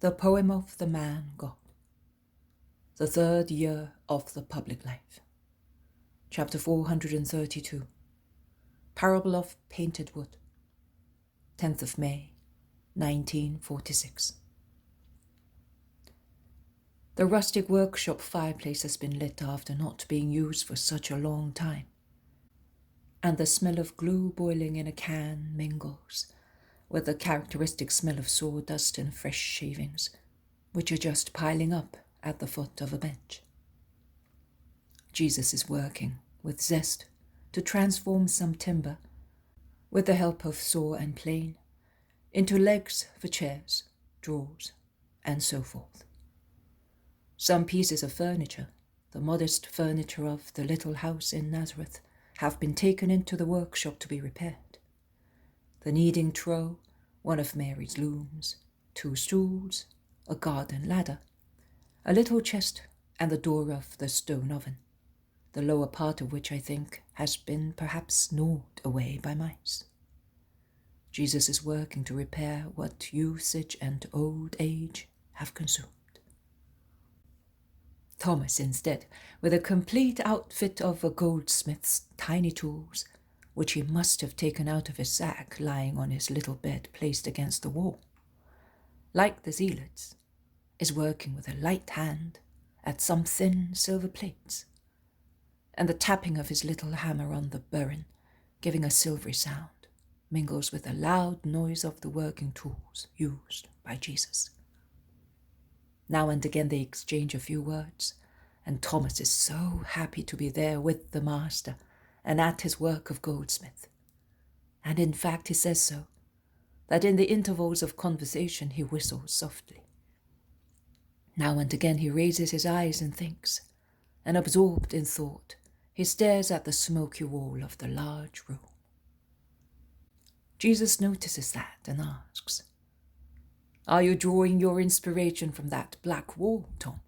The Poem of the Man God. The Third Year of the Public Life. Chapter 432. Parable of Painted Wood. 10th of May, 1946. The rustic workshop fireplace has been lit after not being used for such a long time, and the smell of glue boiling in a can mingles with the characteristic smell of sawdust and fresh shavings, which are just piling up at the foot of a bench. Jesus is working with zest to transform some timber, with the help of saw and plane, into legs for chairs, drawers, and so forth. Some pieces of furniture, the modest furniture of the little house in Nazareth, have been taken into the workshop to be repaired. The kneading trough, one of Mary's looms, 2 stools, a garden ladder, a little chest, and the door of the stone oven, the lower part of which I think has been perhaps gnawed away by mice. Jesus is working to repair what usage and old age have consumed. Thomas, instead, with a complete outfit of a goldsmith's tiny tools, which he must have taken out of his sack lying on his little bed placed against the wall, like the zealots, is working with a light hand at some thin silver plates, and the tapping of his little hammer on the burin, giving a silvery sound, mingles with the loud noise of the working tools used by Jesus. Now and again they exchange a few words, and Thomas is so happy to be there with the master and at his work of goldsmith. And in fact he says so, that in the intervals of conversation he whistles softly. Now and again he raises his eyes and thinks, and absorbed in thought, he stares at the smoky wall of the large room. Jesus notices that and asks, "Are you drawing your inspiration from that black wall, Tom?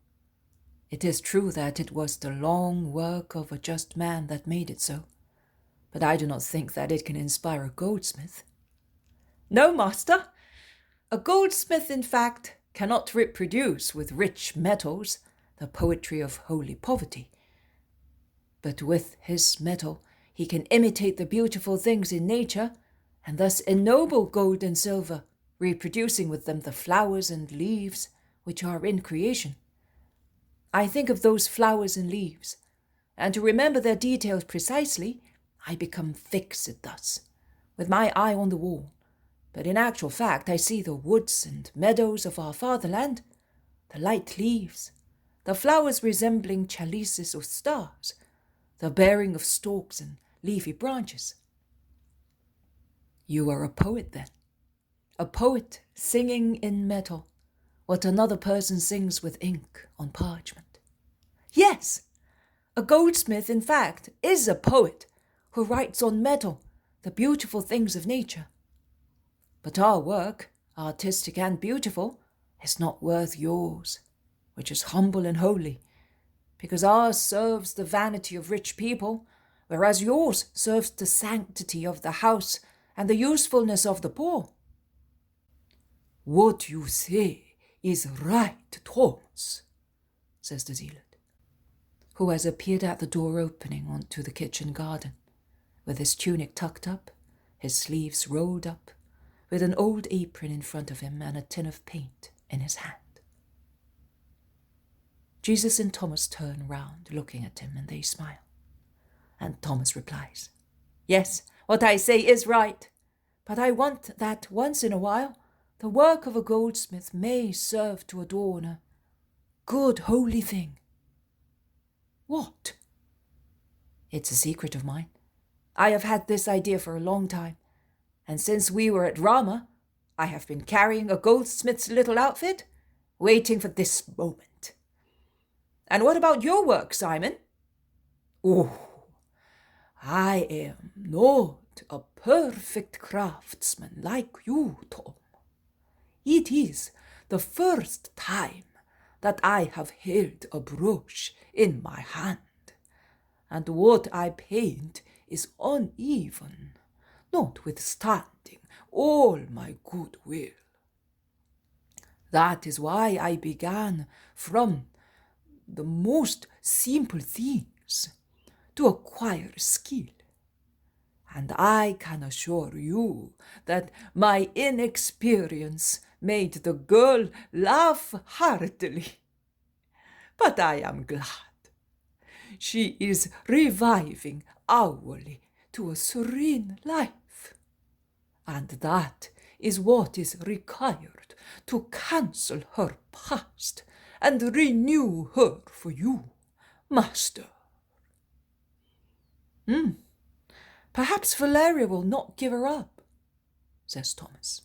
It is true that it was the long work of a just man that made it so, but I do not think that it can inspire a goldsmith." "No, master. A goldsmith, in fact, cannot reproduce with rich metals the poetry of holy poverty. But with his metal he can imitate the beautiful things in nature, and thus ennoble gold and silver, reproducing with them the flowers and leaves which are in creation. I think of those flowers and leaves, and to remember their details precisely, I become fixed thus, with my eye on the wall. But in actual fact I see the woods and meadows of our fatherland, the light leaves, the flowers resembling chalices or stars, the bearing of stalks and leafy branches." "You are a poet, then? A poet singing in metal what another person sings with ink on parchment." "Yes, a goldsmith, in fact, is a poet who writes on metal the beautiful things of nature. But our work, artistic and beautiful, is not worth yours, which is humble and holy, because ours serves the vanity of rich people, whereas yours serves the sanctity of the house and the usefulness of the poor." "What you say is right, Thomas," says the zealot, who has appeared at the door opening onto the kitchen garden, with his tunic tucked up, his sleeves rolled up, with an old apron in front of him and a tin of paint in his hand. Jesus and Thomas turn round, looking at him, and they smile. And Thomas replies, "Yes, what I say is right, but I want that once in a while the work of a goldsmith may serve to adorn a good holy thing." "What?" "It's a secret of mine. I have had this idea for a long time, and since we were at Rama, I have been carrying a goldsmith's little outfit, waiting for this moment. And what about your work, Simon?" "Oh, I am not a perfect craftsman like you, Tom. It is the first time that I have held a brush in my hand, and what I paint is uneven, notwithstanding all my good will." That is why I began from the most simple things to acquire skill. And I can assure you that my inexperience made the girl laugh heartily. But I am glad. She is reviving hourly to a serene life. And that is what is required to cancel her past and renew her for you, master. Perhaps Valeria will not give her up, says Thomas.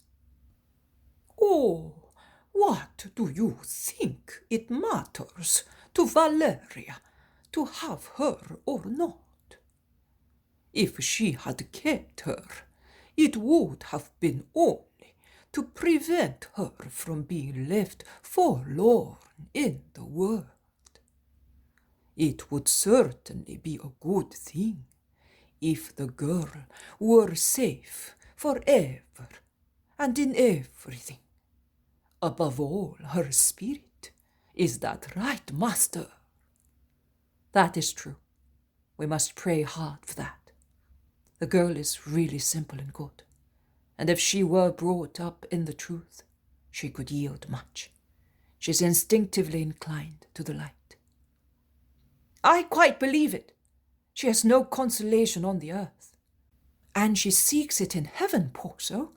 Oh, what do you think it matters to Valeria to have her or not? If she had kept her, it would have been only to prevent her from being left forlorn in the world. It would certainly be a good thing if the girl were safe forever and in everything. Above all, her spirit. Is that right, master? That is true. We must pray hard for that. The girl is really simple and good, and if she were brought up in the truth, she could yield much. She is instinctively inclined to the light. I quite believe it. She has no consolation on the earth, and she seeks it in heaven, poor soul.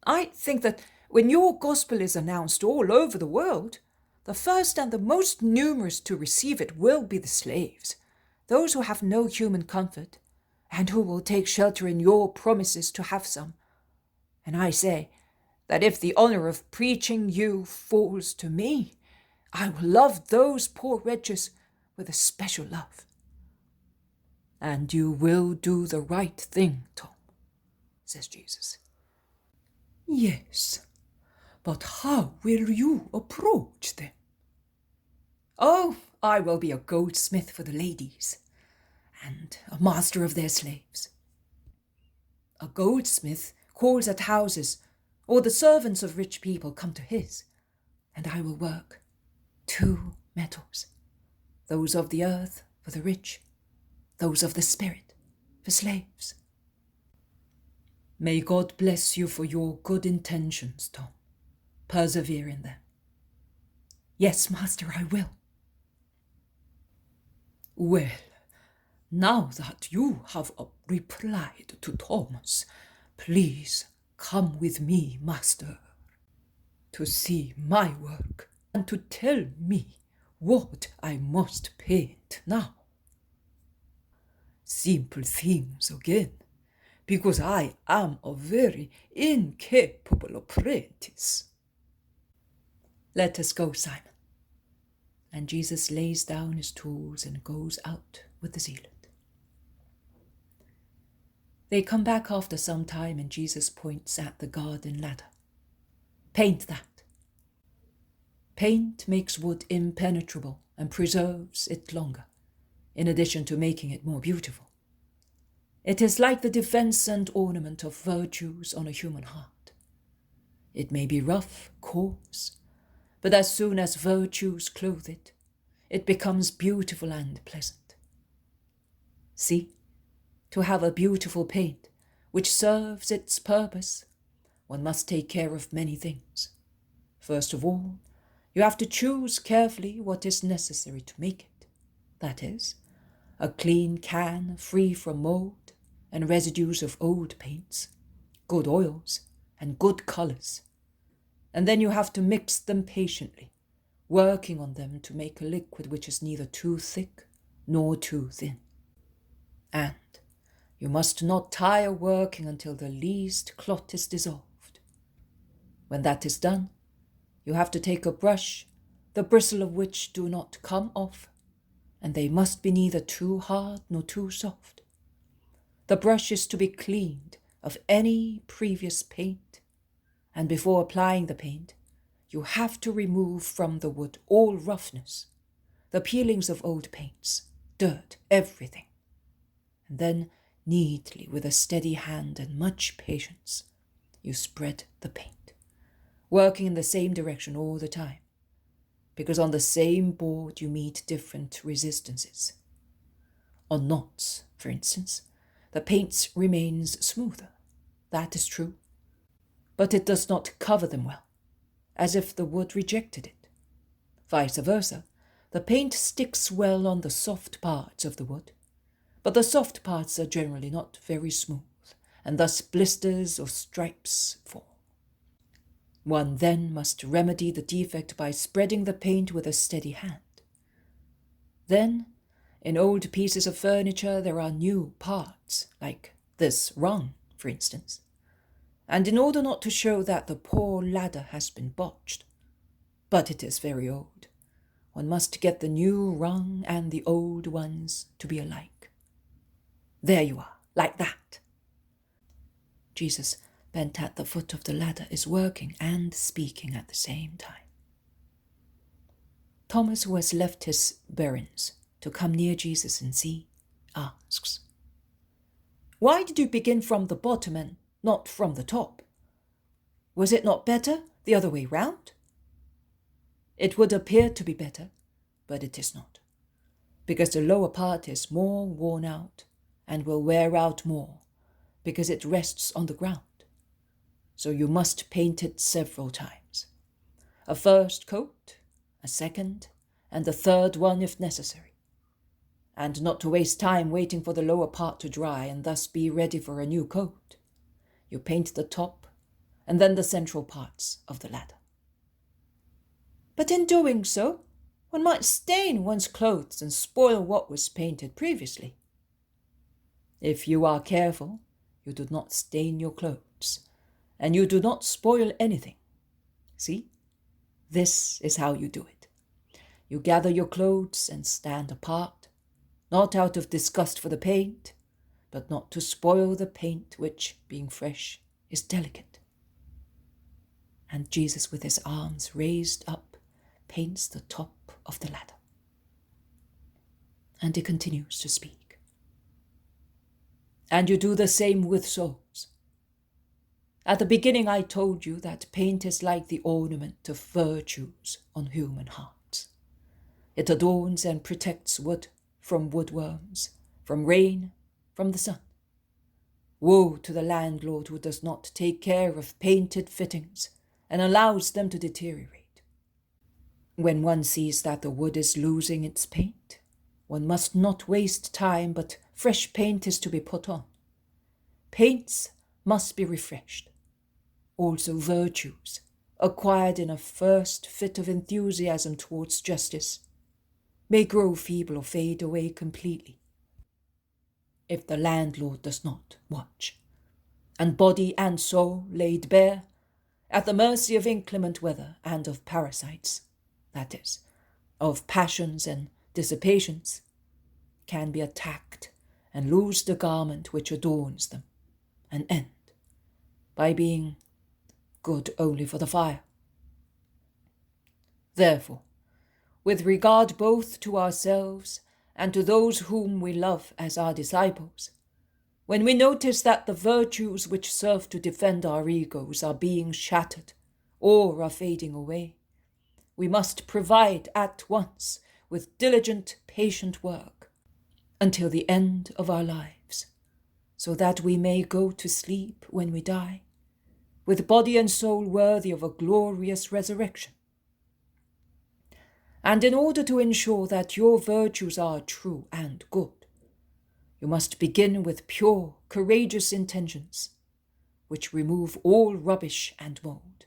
I think that when your gospel is announced all over the world, the first and the most numerous to receive it will be the slaves, those who have no human comfort, and who will take shelter in your promises to have some. And I say that if the honor of preaching you falls to me, I will love those poor wretches with a special love. And you will do the right thing, Tom, says Jesus. Yes, but how will you approach them? Oh, I will be a goldsmith for the ladies, and a master of their slaves. A goldsmith calls at houses, or the servants of rich people come to his, and I will work 2 metals, those of the earth for the rich, those of the spirit for slaves. May God bless you for your good intentions, Tom. Persevere in them. Yes, master, I will. Well, now that you have replied to Thomas, please come with me, master, to see my work and to tell me what I must paint now. Simple things again, because I am a very incapable apprentice. Let us go, Simon. And Jesus lays down his tools and goes out with the zealot. They come back after some time, and Jesus points at the garden ladder. Paint that. Paint makes wood impenetrable and preserves it longer, in addition to making it more beautiful. It is like the defense and ornament of virtues on a human heart. It may be rough, coarse, but as soon as virtues clothe it, it becomes beautiful and pleasant. See, to have a beautiful paint which serves its purpose, one must take care of many things. First of all, you have to choose carefully what is necessary to make it. That is, a clean can free from mold and residues of old paints, good oils, and good colors. And then you have to mix them patiently, working on them to make a liquid which is neither too thick nor too thin. And you must not tire working until the least clot is dissolved. When that is done, you have to take a brush, the bristle of which do not come off, and they must be neither too hard nor too soft. The brush is to be cleaned of any previous paint, and before applying the paint, you have to remove from the wood all roughness, the peelings of old paints, dirt, everything. And then, neatly, with a steady hand and much patience, you spread the paint, working in the same direction all the time, because on the same board you meet different resistances. On knots, for instance, the paint remains smoother. That is true. But it does not cover them well, as if the wood rejected it. Vice versa, the paint sticks well on the soft parts of the wood, but the soft parts are generally not very smooth, and thus blisters or stripes form. One then must remedy the defect by spreading the paint with a steady hand. Then, in old pieces of furniture there are new parts, like this rung, for instance. And in order not to show that the poor ladder has been botched, but it is very old, one must get the new rung and the old ones to be alike. There you are, like that. Jesus, bent at the foot of the ladder, is working and speaking at the same time. Thomas, who has left his bearings to come near Jesus and see, asks, "Why did you begin from the bottom and not from the top? Was it not better the other way round?" It would appear to be better, but it is not, because the lower part is more worn out and will wear out more, because it rests on the ground. So you must paint it several times. A first coat, a second, and a third one if necessary. And not to waste time waiting for the lower part to dry and thus be ready for a new coat. You paint the top and then the central parts of the ladder. But in doing so, one might stain one's clothes and spoil what was painted previously. If you are careful, you do not stain your clothes, and you do not spoil anything. See? This is how you do it. You gather your clothes and stand apart, not out of disgust for the paint, but not to spoil the paint which, being fresh, is delicate. And Jesus, with his arms raised up, paints the top of the ladder. And he continues to speak. And you do the same with souls. At the beginning I told you that paint is like the ornament of virtues on human hearts. It adorns and protects wood from woodworms, from rain, from the sun. Woe to the landlord who does not take care of painted fittings and allows them to deteriorate. When one sees that the wood is losing its paint, one must not waste time, but fresh paint is to be put on. Paints must be refreshed. Also virtues, acquired in a first fit of enthusiasm towards justice, may grow feeble or fade away completely if the landlord does not watch, and body and soul laid bare, at the mercy of inclement weather and of parasites, that is, of passions and dissipations, can be attacked and lose the garment which adorns them, and end by being good only for the fire. Therefore, with regard both to ourselves and to those whom we love as our disciples, when we notice that the virtues which serve to defend our egos are being shattered or are fading away, we must provide at once with diligent, patient work until the end of our lives, so that we may go to sleep when we die, with body and soul worthy of a glorious resurrection. And in order to ensure that your virtues are true and good, you must begin with pure, courageous intentions, which remove all rubbish and mold.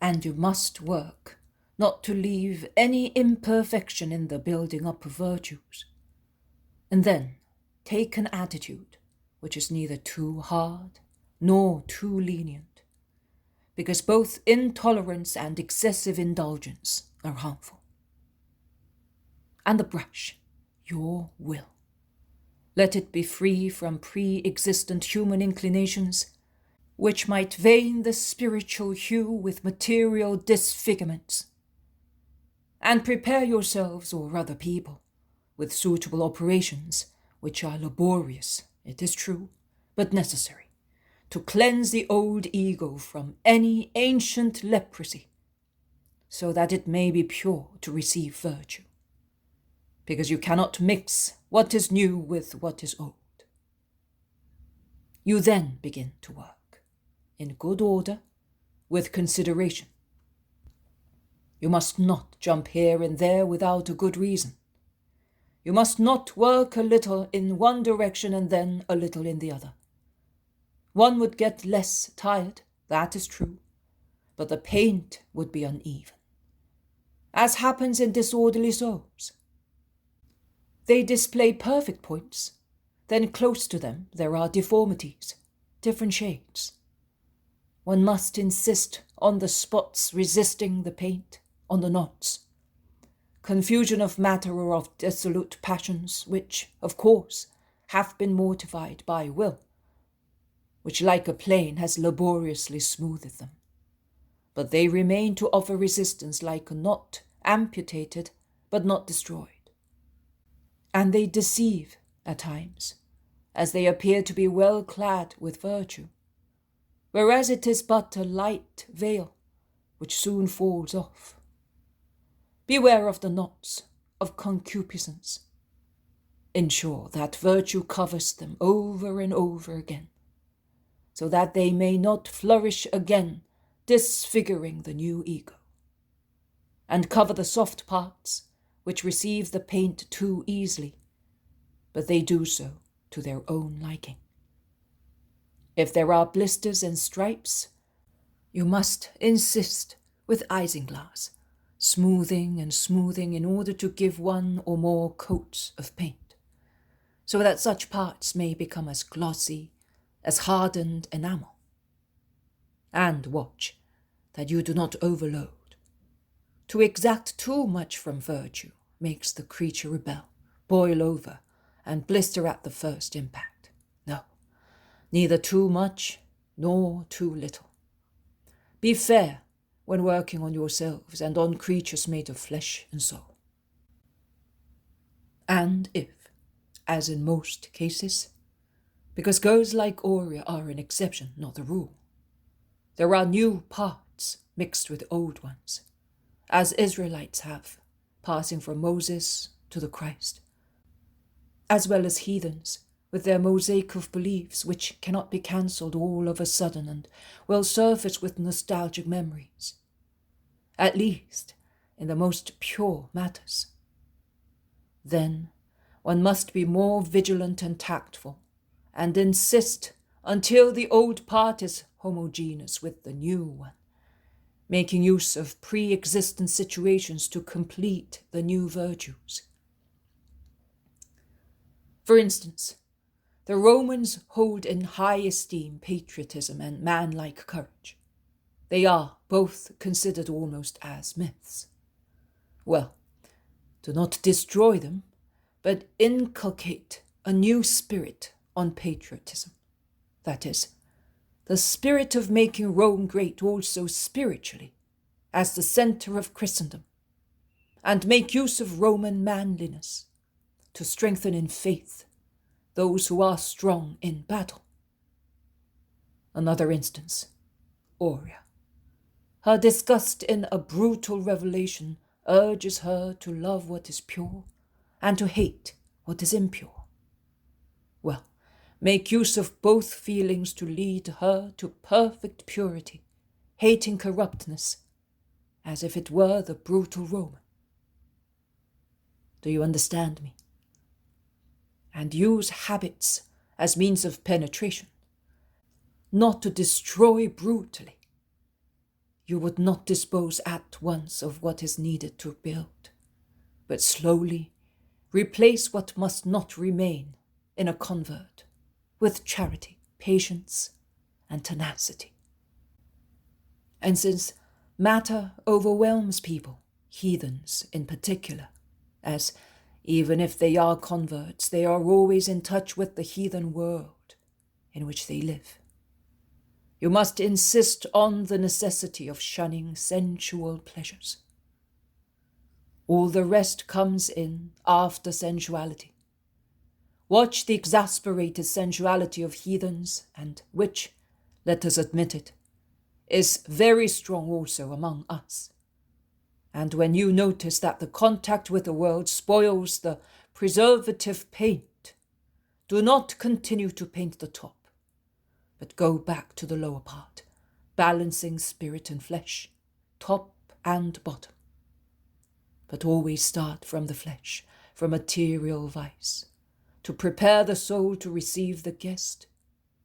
And you must work not to leave any imperfection in the building up of virtues. And then take an attitude which is neither too hard nor too lenient, because both intolerance and excessive indulgence are harmful. And the brush, your will. Let it be free from pre-existent human inclinations, which might vein the spiritual hue with material disfigurements. And prepare yourselves, or other people, with suitable operations, which are laborious, it is true, but necessary, to cleanse the old ego from any ancient leprosy, so that it may be pure to receive virtue, because you cannot mix what is new with what is old. You then begin to work, in good order, with consideration. You must not jump here and there without a good reason. You must not work a little in one direction and then a little in the other. One would get less tired, that is true, but the paint would be uneven, as happens in disorderly souls. They display perfect points, then close to them there are deformities, different shades. One must insist on the spots resisting the paint, on the knots. Confusion of matter or of dissolute passions, which, of course, have been mortified by will, which like a plane has laboriously smoothed them. But they remain to offer resistance like a knot, amputated but not destroyed. And they deceive at times, as they appear to be well clad with virtue, whereas it is but a light veil which soon falls off. Beware of the knots of concupiscence. Ensure that virtue covers them over and over again, so that they may not flourish again, disfiguring the new ego. And cover the soft parts which receive the paint too easily, but they do so to their own liking. If there are blisters and stripes, you must insist with isinglass, smoothing and smoothing in order to give one or more coats of paint, so that such parts may become as glossy as hardened enamel. And watch that you do not overload. To exact too much from virtue makes the creature rebel, boil over, and blister at the first impact. No, neither too much nor too little. Be fair when working on yourselves and on creatures made of flesh and soul. And if, as in most cases, because girls like Aurea are an exception, not the rule, there are new parts mixed with old ones, as Israelites have, passing from Moses to the Christ, as well as heathens, with their mosaic of beliefs which cannot be cancelled all of a sudden and will surface with nostalgic memories, at least in the most pure matters. Then one must be more vigilant and tactful, and insist until the old part is homogeneous with the new one, making use of pre-existent situations to complete the new virtues. For instance, the Romans hold in high esteem patriotism and manlike courage. They are both considered almost as myths. Well, do not destroy them, but inculcate a new spirit on patriotism. That is, the spirit of making Rome great also spiritually, as the center of Christendom, and make use of Roman manliness to strengthen in faith those who are strong in battle. Another instance, Aurea. Her disgust in a brutal revelation urges her to love what is pure and to hate what is impure. Well, make use of both feelings to lead her to perfect purity, hating corruptness, as if it were the brutal Roman. Do you understand me? And use habits as means of penetration, not to destroy brutally. You would not dispose at once of what is needed to build, but slowly replace what must not remain in a convert with charity, patience, and tenacity. And since matter overwhelms people, heathens in particular, as even if they are converts, they are always in touch with the heathen world in which they live, you must insist on the necessity of shunning sensual pleasures. All the rest comes in after sensuality. Watch the exasperated sensuality of heathens, and which, let us admit it, is very strong also among us. And when you notice that the contact with the world spoils the preservative paint, do not continue to paint the top, but go back to the lower part, balancing spirit and flesh, top and bottom. But always start from the flesh, from material vice, to prepare the soul to receive the guest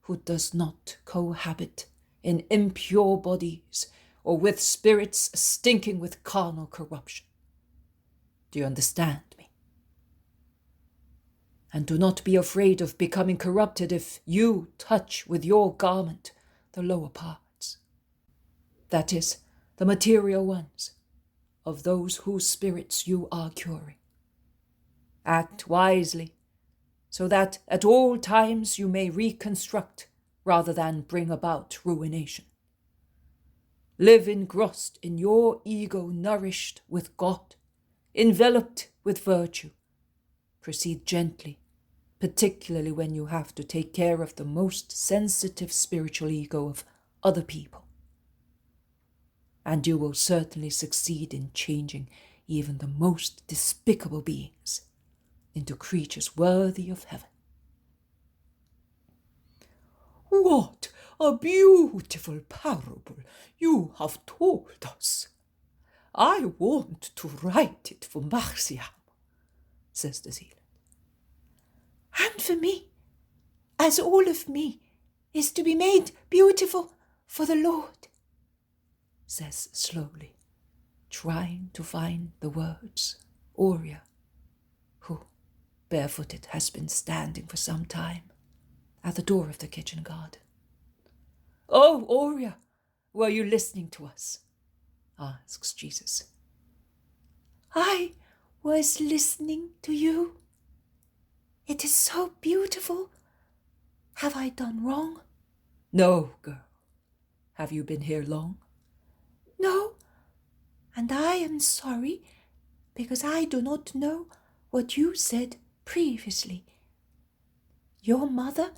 who does not cohabit in impure bodies or with spirits stinking with carnal corruption. Do you understand me? And do not be afraid of becoming corrupted if you touch with your garment the lower parts. That is, the material ones of those whose spirits you are curing. Act wisely, so that at all times you may reconstruct rather than bring about ruination. Live engrossed in your ego, nourished with God, enveloped with virtue. Proceed gently, particularly when you have to take care of the most sensitive spiritual ego of other people. And you will certainly succeed in changing even the most despicable beings into creatures worthy of heaven. What a beautiful parable you have told us. I want to write it for Marcia, says the Zealand. And for me, as all of me is to be made beautiful for the Lord, says slowly, trying to find the words, Aurea, who, barefooted, has been standing for some time at the door of the kitchen garden. Oh, Aurea, were you listening to us? Asks Jesus. I was listening to you. It is so beautiful. Have I done wrong? No, girl. Have you been here long? No, and I am sorry, because I do not know what you said previously. Your mother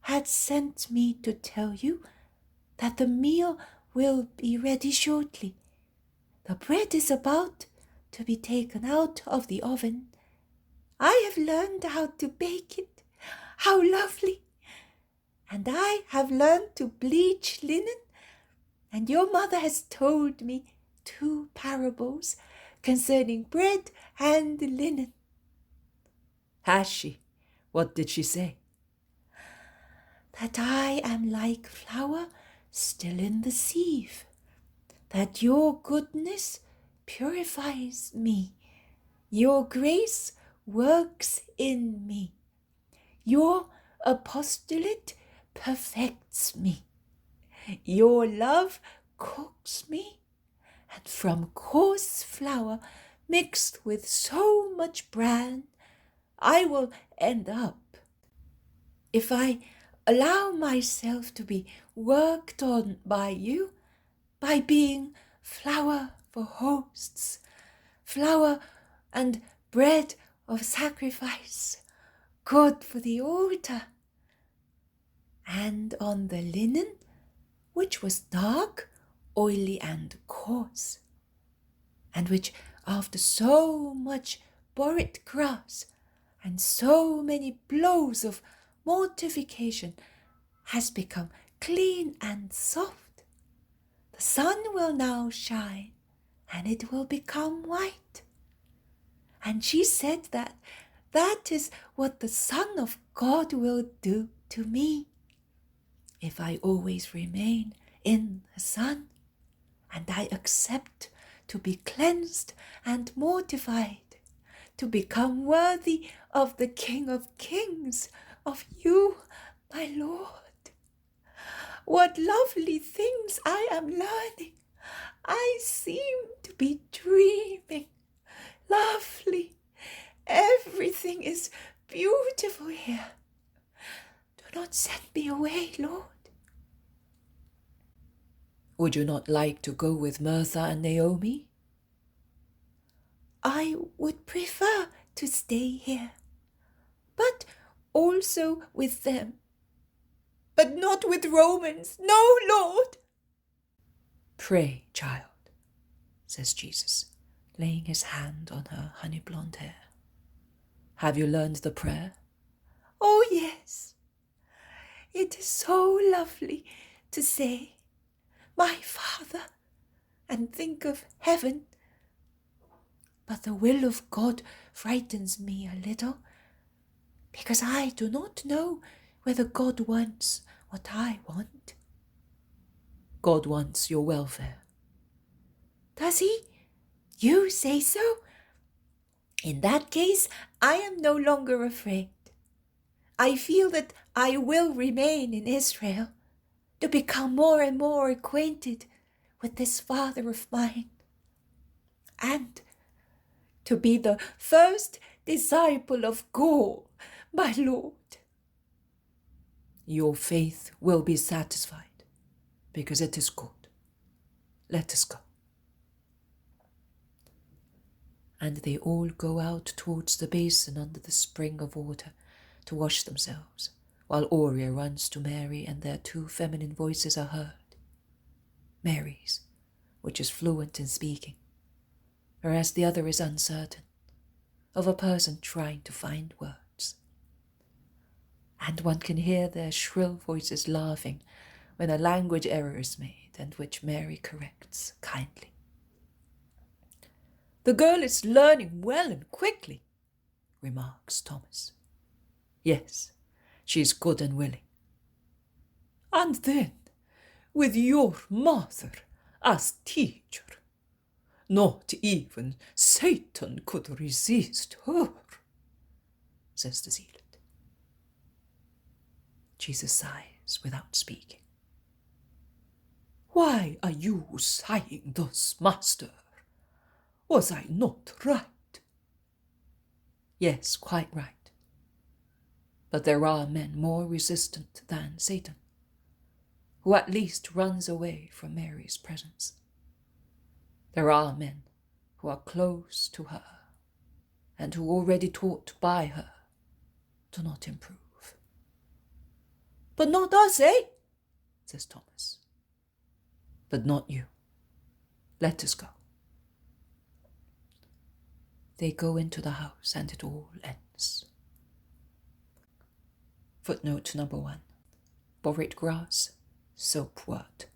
had sent me to tell you that the meal will be ready shortly. The bread is about to be taken out of the oven. I have learned how to bake it. How lovely! And I have learned to bleach linen. And your mother has told me 2 parables concerning bread and linen. Has she? What did she say? That I am like flour still in the sieve, that your goodness purifies me, your grace works in me, your apostolate perfects me, your love cooks me, and from coarse flour mixed with so much bran, I will end up, if I allow myself to be worked on by you, by being flour for hosts, flour and bread of sacrifice, good for the altar. And on the linen, which was dark, oily, and coarse, and which, after so much borate grass and so many blows of mortification, has become clean and soft, the sun will now shine, and it will become white. And she said that that is what the Son of God will do to me, if I always remain in the sun, and I accept to be cleansed and mortified, to become worthy of the King of Kings, of you, my Lord. What lovely things I am learning. I seem to be dreaming. Lovely. Everything is beautiful here. Do not send me away, Lord. Would you not like to go with Martha and Naomi? I would prefer to stay here, but also with them. but not with Romans. No, Lord. Pray, child, says Jesus, laying his hand on her honey blonde hair. Have you learned the prayer? Oh, yes. It is so lovely to say, my Father, and think of heaven. But the will of God frightens me a little, because I do not know whether God wants what I want. God wants your welfare. Does he? You say so? In that case, I am no longer afraid. I feel that I will remain in Israel, to become more and more acquainted with this Father of mine, and to be the first disciple of God, my Lord. Your faith will be satisfied, because it is good. Let us go. And they all go out towards the basin under the spring of water to wash themselves, while Aurea runs to Mary, and their two feminine voices are heard. Mary's, which is fluent in speaking, whereas the other is uncertain, of a person trying to find words. And one can hear their shrill voices laughing when a language error is made, and which Mary corrects kindly. The girl is learning well and quickly, remarks Thomas. Yes, she is good and willing. And then, with your mother as teacher, not even Satan could resist her, says the zealot. Jesus sighs without speaking. Why are you sighing thus, master? Was I not right? Yes, quite right. But there are men more resistant than Satan, who at least runs away from Mary's presence. There are men who are close to her, and who, already taught by her, do not improve. But not us, eh? Says Thomas. But not you. Let us go. They go into the house, and it all ends. Footnote number 1. Borate grass, soapwort.